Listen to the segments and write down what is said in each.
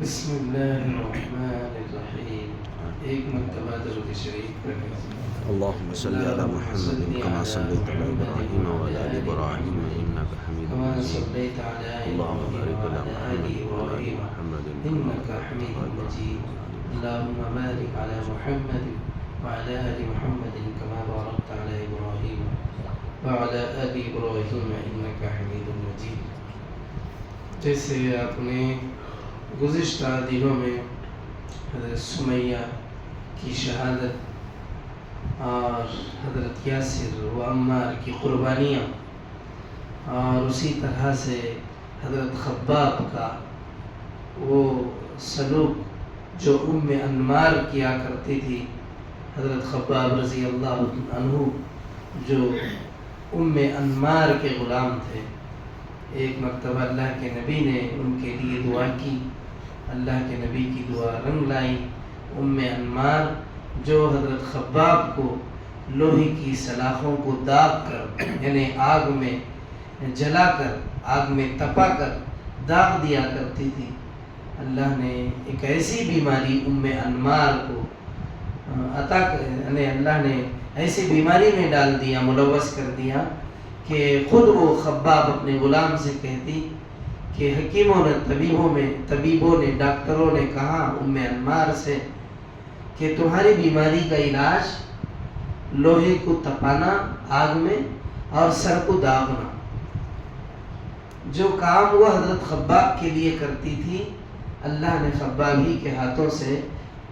بسم اللہ الرحمن الرحیم. ایک مرتبہ درود شریف پڑھیں. اللهم صل على محمد كما صليت على إبراهيم وعلى آل إبراهيم إنك حميد كما مجيد. صليت على اللهم إبراهيم بارك على وعلى آل محمد وعلى آل إبراهيم محمد إنك حميد مجيد. اللهم بارك على محمد وعلى آل محمد كما باركت على إبراهيم وعلى آل إبراهيم إنك حميد مجيد. جیسے آپ نے گزشتہ دنوں میں حضرت سمیہ کی شہادت اور حضرت یاسر و عمار کی قربانیاں اور اسی طرح سے حضرت خباب کا وہ سلوک جو انمار کیا کرتی تھی. حضرت خباب رضی اللہ عنہ جو انمار کے غلام تھے. ایک مرتبہ اللہ کے نبی نے ان کے لیے دعا کی. اللہ کے نبی کی دعا رنگ لائی. انمار جو حضرت خباب کو لوہے کی سلاخوں کو داغ کر یعنی آگ میں جلا کر آگ میں تپا کر داغ دیا کرتی تھی. اللہ نے ایک ایسی بیماری انمار کو عطا یعنی اللہ نے ایسی بیماری میں ڈال دیا, ملوث کر دیا کہ خود وہ خباب اپنے غلام سے کہتی کہ حکیموں نے طبیبوں نے ڈاکٹروں نے کہا انمار سے کہ تمہاری بیماری کا علاج لوہے کو تپانا آگ میں اور سر کو داغنا. جو کام وہ حضرت خباب کے لیے کرتی تھی, اللہ نے خباب ہی کے ہاتھوں سے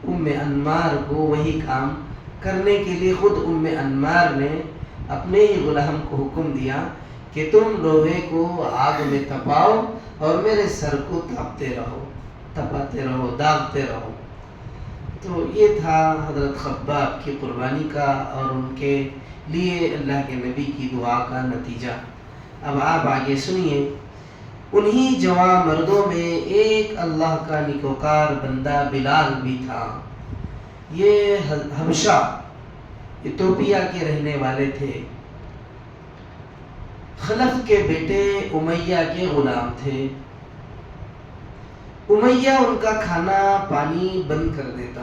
انمار کو وہی کام کرنے کے لیے خود انمار نے اپنے ہی غلام کو حکم دیا کہ تم لوہے کو آگ میں تپاؤ اور میرے سر کو تپاتے رہو, داغتے رہو. تو یہ تھا حضرت خباب کی قربانی کا اور ان کے لیے اللہ کے نبی کی دعا کا نتیجہ. اب آپ آگے سنیے. انہی جوان مردوں میں ایک اللہ کا نیکوکار بندہ بلال بھی تھا. یہ حبشہ ایتھوپیا کے رہنے والے تھے. خلف کے بیٹے امیہ کے غلام تھے. امیہ ان کا کھانا پانی بند کر دیتا.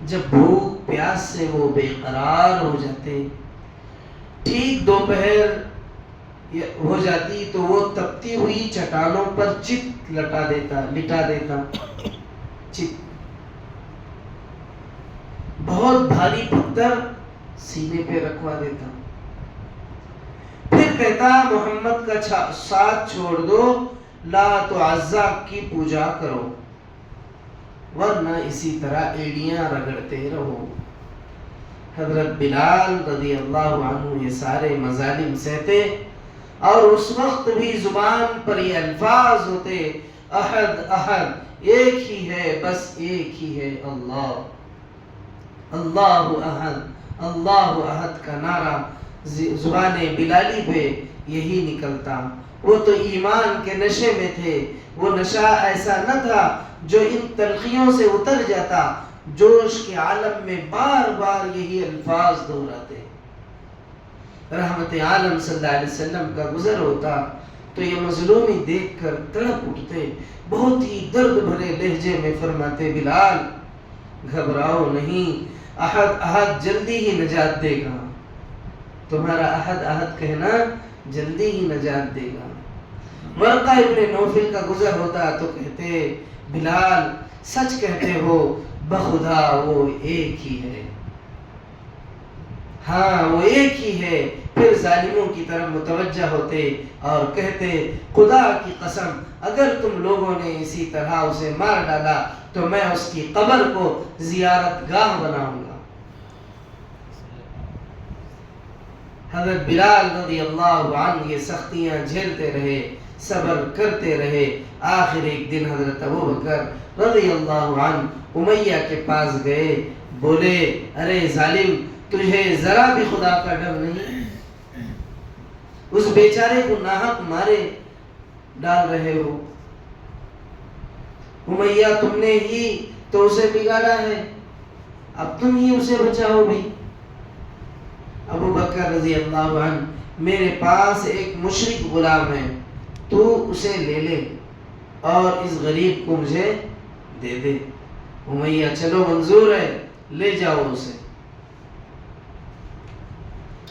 جب بھوک پیاس سے وہ بے قرار ہو جاتے, ٹھیک دوپہر ہو جاتی تو وہ تپتی ہوئی چٹانوں پر چت لٹا دیتا. چت بہت بھاری پتھر سینے پہ رکھوا دیتا. پھر کہتا محمد کا ساتھ چھوڑ دو, لات و عزا کی پوجا کرو, ورنہ اسی طرح ایڑیاں رگڑتے رہو. حضرت بلال رضی اللہ عنہ یہ سارے مظالم سہتے اور اس وقت بھی زبان پر یہ الفاظ ہوتے, احد احد, ایک ہی ہے, بس ایک ہی ہے, اللہ اللہ احد, اللہ احد کا نعرہ زبان بلالی پہ یہی نکلتا. وہ تو ایمان کے نشے میں تھے. وہ نشہ ایسا نہ تھا جو ان تلخیوں سے اتر جاتا, جوش کے عالم میں بار بار یہی الفاظ دہراتے. رحمت عالم صلی اللہ علیہ وسلم کا گزر ہوتا تو یہ مظلومی دیکھ کر تڑپ اٹھتے. بہت ہی درد بھرے لہجے میں فرماتے, بلال گھبراؤ نہیں, احد احد جلدی ہی نجات دے گا. تمہارا احد احد کہنا جلدی ہی نجات دے گا. ورقہ ابن نوفل کا گزر ہوتا تو کہتے, بلال سچ کہتے ہو, بخدا وہ ایک ہی ہے. ہاں وہ ایک ہی ہے. پھر ظالموں کی طرف متوجہ ہوتے اور کہتے, خدا کی قسم اگر تم لوگوں نے اسی طرح اسے مار ڈالا تو میں اس کی قبر کو زیارت گاہ بناؤں گا. حضرت بلال رضی اللہ عنہ یہ سختیاں جھیلتے رہے, صبر کرتے رہے. آخر ایک دن حضرت ابوبکر رضی اللہ عنہ امیہ کے پاس گئے. بولے, ارے ظالم, تجھے ذرا بھی خدا کا ڈر نہیں؟ اس بیچارے کو ناحق مارے ڈال رہے ہو. امیہ تم نے ہی تو اسے بگاڑا ہے, اب تم ہی اسے بچاؤ بھی. ابو بکر رضی اللہ عنہ, میرے پاس ایک مشرک غلام ہے, تو اسے لے لے اور اس غریب کو مجھے دے دے۔ امیہ چلو منظور ہے، لے جاؤ اسے۔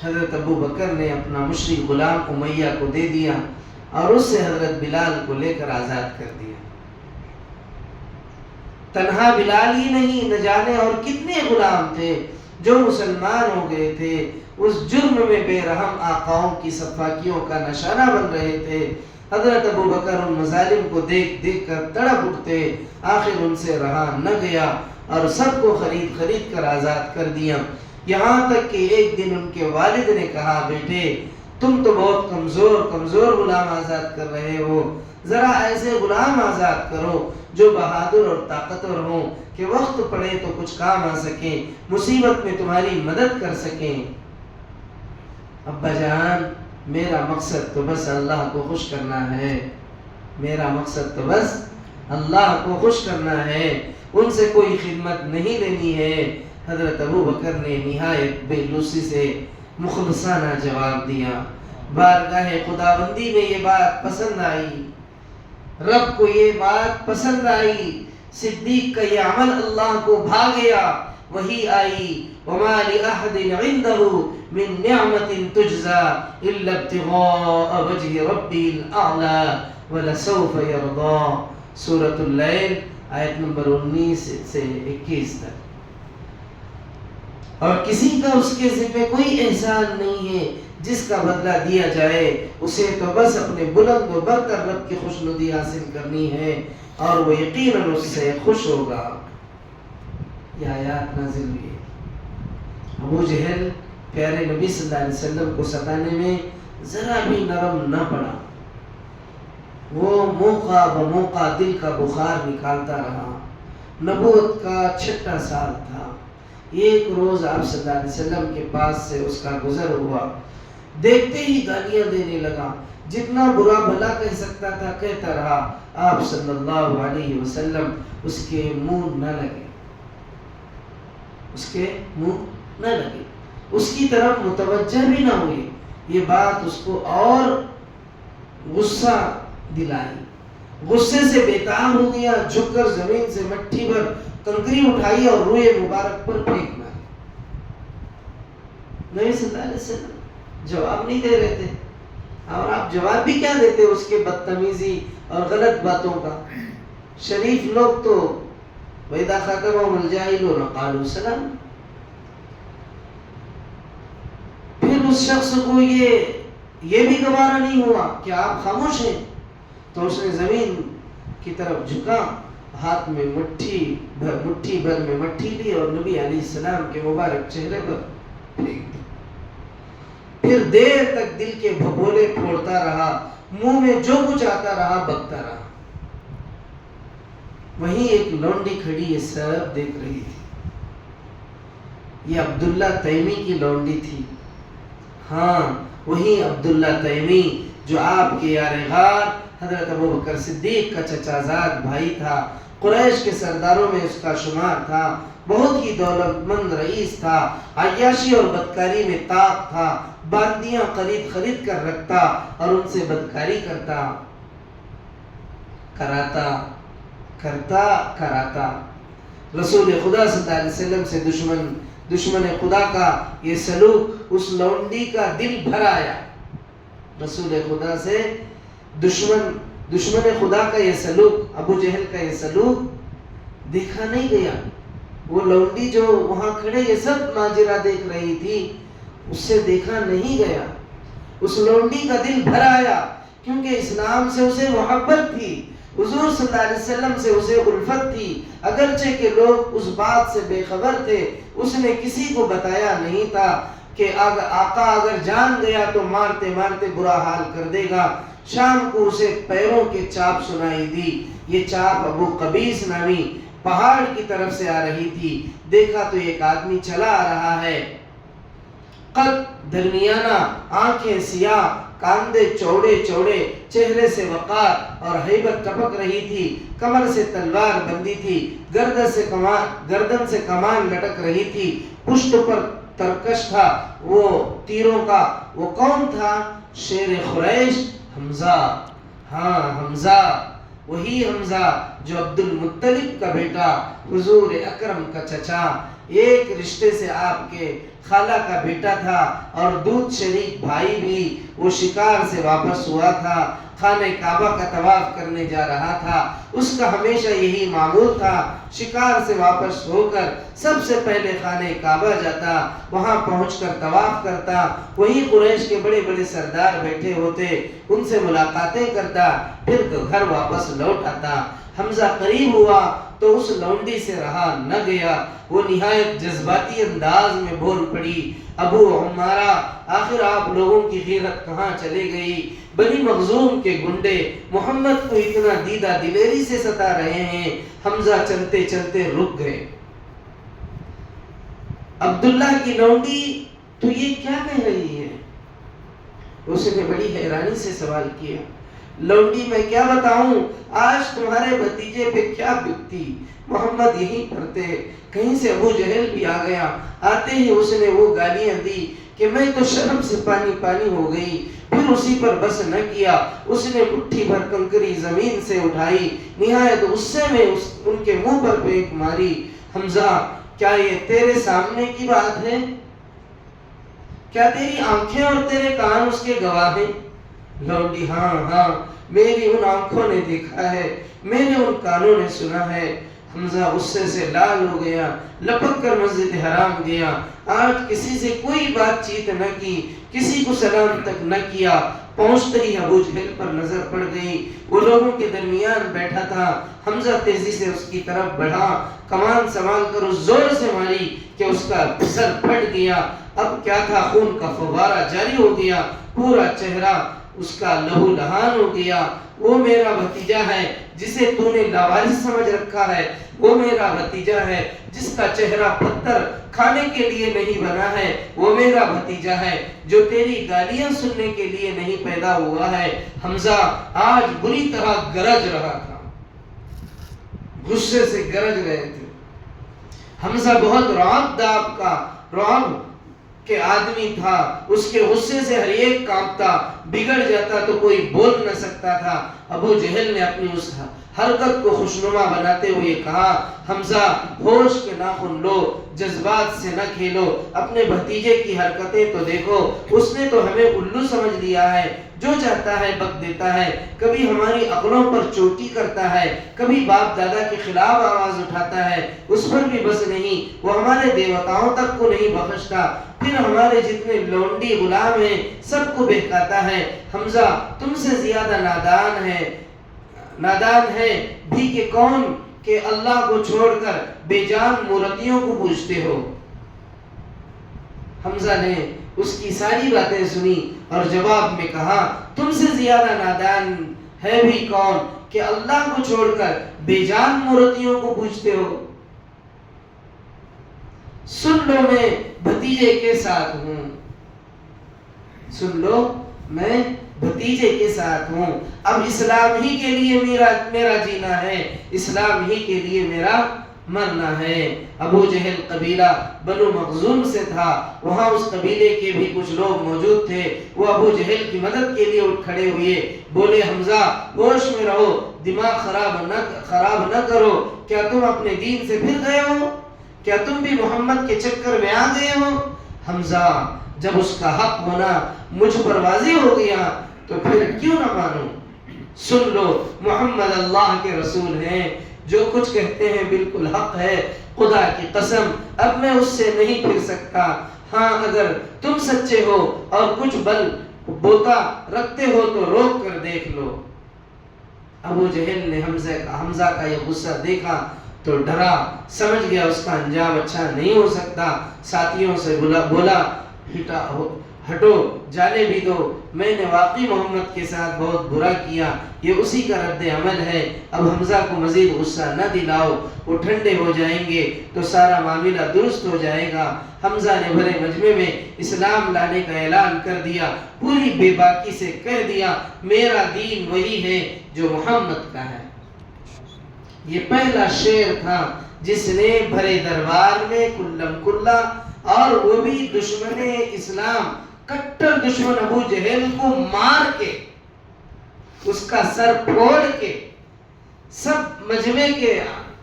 حضرت ابو بکر نے اپنا مشرک غلام امیہ کو دے دیا اور اس سے حضرت بلال کو لے کر آزاد کر دیا۔ تنہا بلال ہی نہیں، نہ جانے اور کتنے غلام تھے جو مسلمان ہو گئے تھے، اس جرم میں بے رحم آقاؤں کی سفاکیوں کا نشانہ بن رہے تھے۔ حضرت ابو بکر ان مظالم کو دیکھ دیکھ کر تڑپ اٹھتے، آخر ان سے رہا نہ گیا اور سب کو خرید خرید کر آزاد کر دیا۔ یہاں تک کہ ایک دن ان کے والد نے کہا، بیٹے تم تو بہت کمزور غلام آزاد کر رہے ہو، ذرا ایسے غلام آزاد کرو جو بہادر اور طاقتور ہوں کہ وقت پڑے تو کچھ کام آ سکیں، مصیبت میں تمہاری مدد کر سکیں۔ ابا جان میرا مقصد تو بس اللہ کو خوش کرنا ہے، میرا مقصد تو بس اللہ کو خوش کرنا ہے، ان سے کوئی خدمت نہیں لینی ہے۔ حضرت ابو بکر نے نہایت بے لوثی سے مخلصانہ جواب دیا۔ بارگاہ خداوندی میں یہ بات پسند آئی، رب کو یہ بات پسند آئی، صدیق کا یہ عمل اللہ کو بھا گیا۔ وہی آئی، وَمَا لِأَحَدٍ عِنْدَهُ مِن نِعْمَةٍ تُجْزَى إِلَّا ابْتِغَاءَ وَجْهِ رَبِّهِ الْأَعْلَى وَلَسَوْفَ يَرْضَىٰ۔ سورۃ اللیل آیت نمبر 19 سے 21 تک۔ اور کسی کا اس کے ذمہ کوئی احسان نہیں ہے جس کا بدلہ دیا جائے، اسے تو بس اپنے بلند و برتر رب کی خوشنودی حاصل کرنی ہے اور وہ یقیناً اس سے خوش ہوگا۔ یہ آیات نازل ہوئی۔ ابو جہل پیارے نبی صلی اللہ علیہ وسلم کو ستانے میں ذرا بھی نرم نہ پڑا، وہ موقع بموقع دل کا بخار نکالتا رہا۔ نبوت کا 6واں سال تھا۔ ایک روز آپ صلی اللہ علیہ وسلم کے پاس سے اس کا گزر ہوا، دیکھتے ہی گالیاں دینے لگا، جتنا برا بھلا کہہ سکتا تھا کہتا رہا۔ آپ صلی اللہ علیہ وسلم اس کے منہ نہ لگے، اس کے منہ نہ لگے، اس کی طرف متوجہ بھی نہ ہوئے۔ یہ بات اس کو اور غصہ دلائی، غصے سے بیتاب ہو گیا، جھک کر زمین سے مٹھی بھر کنکری اٹھائی اور روئے مبارک پر پھینک ماری۔ نبی صلی اللہ علیہ وسلم جواب نہیں دے رہے تھے، اور آپ جواب بھی کیا دیتے اس کے بدتمیزی اور غلط باتوں کا۔ شریف لوگ تو وَإِذَا خَاطَبَهُمُ الْجَاهِلُونَ قَالُوا سَلَامًا۔ پھر اس شخص کو یہ بھی گوارا نہیں ہوا کہ آپ خاموش ہیں، تو اس نے زمین کی طرف جھکا، ہاتھ میں مٹھی بھر میں مٹھی لی اور نبی علیہ السلام کے مبارک چہرے پر پھینک دی۔ پھر دیر تک دل کے بھگولے پھوڑتا رہا، منہ میں جو کچھ آتا رہا بکتا رہا۔ وہیں ایک لونڈی کھڑی یہ سب دیکھ رہی تھی۔ یہ عبداللہ تیمی کی لونڈی تھی۔ ہاں وہی عبداللہ تیمی جو آپ کے یار غار حضرت ابو بکر صدیق کا چچا زاد بھائی تھا، قریش کے سرداروں میں اس کا شمار تھا، بہت ہی دولت مند رئیس تھا، عیاشی اور بدکاری میں طاق تھا، باندیاں خرید کر رکھتا اور ان سے بدکاری کراتا۔ رسول خدا صلی اللہ علیہ وسلم سے دشمن خدا کا یہ سلوک اس لونڈی کا دل بھر آیا۔ رسول خدا سے دشمن خدا کا یہ سلوک، ابو جہل کا یہ سلوک دیکھا نہیں گیا۔ وہ لونڈی جو وہاں کھڑے یہ سب ماجرا دیکھ رہی تھی، اس سے دیکھا نہیں گیا۔ اس لونڈی کا دل بھر آیا کیونکہ اسلام سے اسے محبت تھی، حضور صلی اللہ علیہ وسلم سے اسے الفت تھی، اگرچہ کہ لوگ اس بات سے بے خبر تھے۔ اس نے کسی کو بتایا نہیں تھا کہ آقا اگر جان گیا تو مارتے مارتے برا حال کر دے گا۔ شام کو اسے پیروں کے چاپ سنائی دی، یہ چاپ ابو قبیس نامی پہاڑ کی طرف سے آ رہی تھی۔ دیکھا تو ایک آدمی چلا آ رہا ہے، قد درمیانہ، آنکھیں سیاہ، کاندھے چوڑے چوڑے، چہرے سے وقار اور ہیبت ٹپک رہی تھی، کمر سے تلوار بندی تھی، گردن سے کمان لٹک رہی تھی، پشت پر ترکش تھا وہ تیروں کا۔ وہ کون تھا؟ شیر قریش، حمزہ۔ ہاں حمزہ وہی حمزہ جو عبد المطلب کا بیٹا، حضور اکرم کا چچا، ایک رشتے سے آپ کے خالہ کا بیٹا تھا اور دودھ شریک بھائی بھی، وہ شکار سے واپس ہوا تھا، خانہ کعبہ کا طواف کرنے جا رہا تھا۔ اس کا ہمیشہ یہی معمول تھا، شکار سے واپس ہو کر سب سے پہلے خانہ کعبہ جاتا، وہاں پہنچ کر طواف کرتا، وہی قریش کے بڑے بڑے سردار بیٹھے ہوتے، ان سے ملاقاتیں کرتا، پھر گھر واپس لوٹ آتا۔ حمزہ قریب ہوا تو اس لونڈی سے رہا نہ گیا، وہ نہایت جذباتی انداز میں بول پڑی، ابو عمارہ، آخر آپ لوگوں کی غیرت کہاں چلے گئی؟ بنی مخزوم کے گنڈے محمد کو اتنا دیدہ دلیری سے ستا رہے ہیں۔ حمزہ چلتے چلتے رک گئے۔ عبداللہ کی لونڈی، تو یہ کیا کہہ رہی ہے؟ اس نے بڑی حیرانی سے سوال کیا۔ لونڈی، میں کیا بتاؤں، آج تمہارے بھتیجے پہ کیا بکتی؟ محمد یہیں پر تھے، کہیں سے ابو جہل بھی آ گیا، آتے ہی اس نے وہ گالیاں دی کہ میں تو شرم سے پانی پانی ہو گئی۔ پھر اسی پر بس نہ کیا، اس نے مٹھی بھر کنکری زمین سے اٹھائی، نہایت غصے میں ان کے منہ پر پھینک ماری۔ حمزہ، کیا یہ تیرے سامنے کی بات ہے؟ کیا تیری آنکھیں اور تیرے کان اس کے گواہ ہیں؟ لونڈی، ہاں، میری ان آنکھوں نے دیکھا ہے، میرے ان کانوں نے سنا ہے۔ حمزہ غصے سے لال ہو گیا، لپک کر مسجد حرام گیا۔ آج کسی سے کوئی بات چیت نہ کی، کسی کو سلام تک نہ کیا۔ پہنچتے ہی ابو جہل پر نظر پڑ گئی، وہ لوگوں کے درمیان بیٹھا تھا۔ حمزہ تیزی سے اس کی طرف بڑھا، کمان سنبھال کر اس زور سے ماری کہ اس کا سر پھٹ گیا۔ اب کیا تھا، خون کا فوارہ جاری ہو گیا، پورا چہرہ اس کا لہو لہان ہو گیا۔ وہ میرا بھتیجا ہے جسے تو نے لاوارث سمجھ رکھا ہے، وہ میرا بھتیجا ہے جس کا چہرہ پتھر کھانے کے لیے نہیں بنا ہے، وہ میرا بھتیجا ہے جو تیری گالیاں سننے کے لیے نہیں پیدا ہوا ہے۔ حمزہ آج بری طرح گرج رہا تھا، غصے سے گرج رہے تھے۔ حمزہ بہت رعب داب کا، رعب کہ آدمی تھا، اس کے غصے سے ہر ایک کانپتا، بگڑ جاتا تو کوئی بول نہ سکتا تھا۔ ابو جہل نے اپنی اس حرکت کو خوشنما بناتے ہوئے کہا، حمزہ، ہوش کے ناخن لو، جذبات سے نہ کھیلو، اپنے بھتیجے کی حرکتیں تو دیکھو، اس نے تو ہمیں الو سمجھ لیا ہے، جو چاہتا ہے بک دیتا ہے، کبھی ہماری عقلوں پر چوٹی کرتا ہے، کبھی باپ دادا کے خلاف آواز اٹھاتا ہے، اس پر بھی بس نہیں، وہ ہمارے دیوتاؤں تک کو نہیں بخشتا، پھر ہمارے جتنے لونڈی غلام ہیں سب کو بہکاتا ہے۔ حمزہ تم سے زیادہ نادان ہے بھی کہ کون کہ اللہ کو چھوڑ کر بے جان مورتیوں کو پوجتے ہو۔ حمزہ نے اس کی ساری باتیں سنی اور جواب میں کہا، تم سے زیادہ نادان ہے بھی کون کہ اللہ کو چھوڑ کر بے جان مورتیوں کو پوجتے ہو۔ سن لو، میں بھتیجے کے ساتھ ہوں، سن لو، میں بھتیجے کے ساتھ ہوں، اب اسلام ہی کے لیے میرا جینا ہے، اسلام ہی کے لیے میرا مرنا ہے۔ ابو جہل قبیلہ بنو مخزوم سے تھا، وہاں اس قبیلے کے بھی کچھ لوگ موجود تھے، وہ ابو جہل کی مدد کے لیے اٹھ کھڑے ہوئے، بولے، حمزہ ہوش میں رہو، دماغ خراب نہ کرو، کیا تم اپنے دین سے پھر گئے ہو؟ کیا تم بھی محمد کے چکر میں آ گئے ہو؟ حمزہ، جب اس کا حق ہونا مجھ پر واضح ہو گیا تو پھر کیوں نہ مانوں؟ سن لو، محمد اللہ کے رسول ہیں، جو کچھ کہتے ہیں بالکل حق ہے، خدا کی قسم اب میں اس سے نہیں پھر سکتا۔ ہاں، اگر تم سچے ہو اور کچھ بل بوتا رکھتے ہو تو روک کر دیکھ لو۔ ابو جہل نے حمزہ کا یہ غصہ دیکھا تو ڈرا، سمجھ گیا اس کا انجام اچھا نہیں ہو سکتا، ساتھیوں سے بولا، ہٹو، جانے بھی دو، میں نے واقعی محمد کے ساتھ بہت برا کیا، یہ اسی کا رد عمل ہے، اب حمزہ کو مزید غصہ نہ دلاؤ، وہ ٹھنڈے ہو جائیں گے تو سارا معاملہ درست ہو جائے گا۔ حمزہ نے بھرے مجمع میں اسلام لانے کا اعلان کر دیا، پوری بے باکی سے کہہ دیا، میرا دین وہی ہے جو محمد کا ہے۔ یہ پہلا شعر تھا جس نے بھرے دربار میں کلم کلا، اور وہ بھی دشمن اسلام، کٹر دشمن ابو جہل کو مار کے، اس کا سر پھوڑ کے سب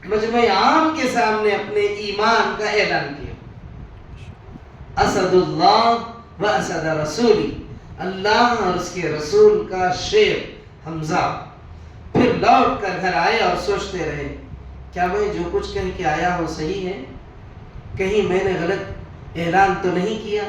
مجمع عام کے سامنے اپنے ایمان کا اعلان کیا. اسد اللہ و اسد رسولی، اللہ اور اس کے رسول کا شیر حمزہ. پھر لوٹ کر گھر آئے اور سوچتے رہے کیا میں جو کچھ کہہ کے آیا ہوں صحیح ہے؟ کہیں میں نے غلط اعلان تو نہیں کیا؟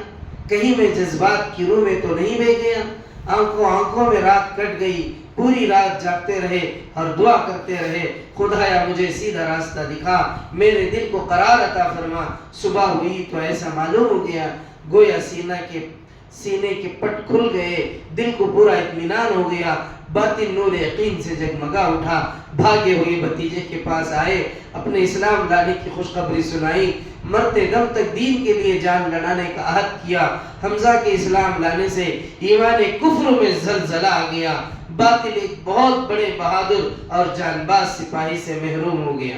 کہیں میں جذبات کی روح میں تو نہیں بہ گیا؟ آنکھوں میں رات کٹ گئی، پوری رات جاگتے رہے اور دعا کرتے رہے، خدایا مجھے سیدھا راستہ دکھا، میرے دل کو قرار عطا فرما. صبح ہوئی تو ایسا معلوم ہو گیا گویا سینے کے پٹ کھل گئے، دل کو پورا اطمینان ہو گیا، باطن نور یقین سے جگمگا اٹھا. بھاگے ہوئے بھتیجے کے پاس آئے، اپنے اسلام لانے کی خوشخبری سنائی، مرتے دم تک دین کے لیے جان لڑانے کا عہد کیا. حمزہ کے اسلام لانے سے ایمان کفر میں زلزلہ آ گیا، باطل ایک بہت بڑے بہادر اور جان باز سپاہی سے محروم ہو گیا.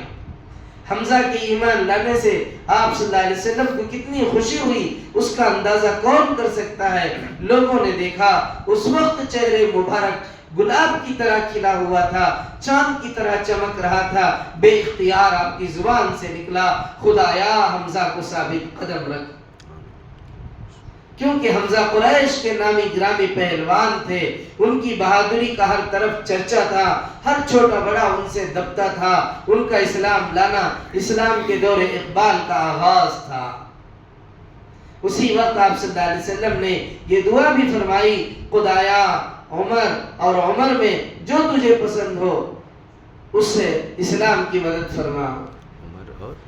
حمزہ کے ایمان لانے سے آپ صلی اللہ علیہ وسلم کو کتنی خوشی ہوئی اس کا اندازہ کون کر سکتا ہے. لوگوں نے دیکھا اس وقت چہرے مبارک گلاب کی طرح کھلا ہوا تھا، چاند کی طرح چمک رہا تھا. بے اختیار آپ کی زبان سے نکلا خدایا حمزہ کو ثابت قدم رکھ. کیونکہ حمزہ قریش کے نامی گرامی پہلوان تھے، ان کی بہادری کا ہر طرف چرچا تھا، ہر چھوٹا بڑا ان سے دبتا تھا. ان کا اسلام لانا اسلام کے دور اقبال کا آغاز تھا. اسی وقت آپ صلی اللہ علیہ وسلم نے یہ دعا بھی فرمائی خدایا عمر اور عمر میں جو تجھے پسند ہو اس سے اسلام کی مدد فرما.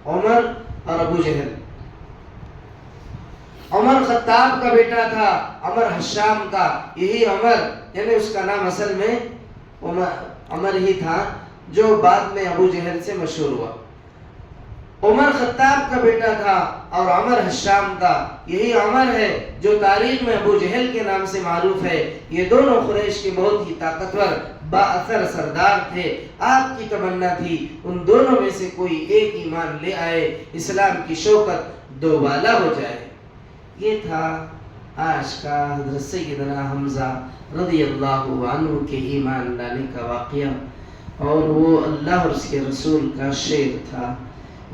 عمر اور ابو جہل. عمر خطاب کا بیٹا تھا، عمر حشام کا. یہی عمر یعنی اس کا نام اصل میں عمر ہی تھا جو بعد میں ابو جہل سے مشہور ہوا. عمر خطاب کا بیٹا تھا اور عمر حشام کا. یہی عمر ہے جو تاریخ میں ابو جہل کے نام سے معروف ہے. یہ دونوں قریش کے بہت ہی طاقتور با اثر سردار تھے. آپ کی تمنا تھی ان دونوں میں سے کوئی ایک ایمان لے آئے، اسلام کی شوکت دوبالا ہو جائے. یہ تھا آج کا حضرت سیدنا حمزہ رضی اللہ عنہ کے ایمان لانے کا واقعہ. اور وہ اللہ اور اس کے رسول کا شیر تھا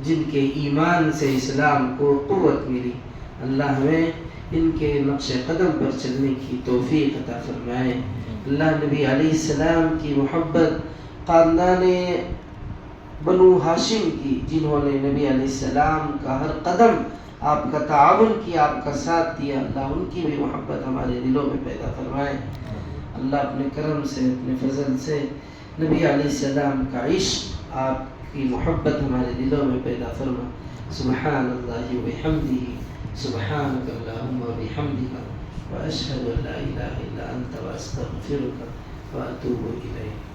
جن کے ایمان سے اسلام کو قوت ملی. اللہ ہمیں ان کے نقش قدم پر چلنے کی توفیق عطا فرمائے. اللہ نبی علیہ السلام کی محبت خاندان بنو ہاشم کی، جنہوں نے نبی علیہ السلام کا ہر قدم آپ کا تعاون کیا، آپ کا ساتھ دیا، اللہ ان کی بھی محبت ہمارے دلوں میں پیدا فرمائے. اللہ اپنے کرم سے اپنے فضل سے نبی علیہ السلام کا عشق، آپ کی محبت ہمارے دلوں میں پیدا فرما. سبحان اللہ و بحمدہ، سبحانک اللہم و بحمدک، واشہد ان لا الہ الا انت واستغفرک واتوب الیک.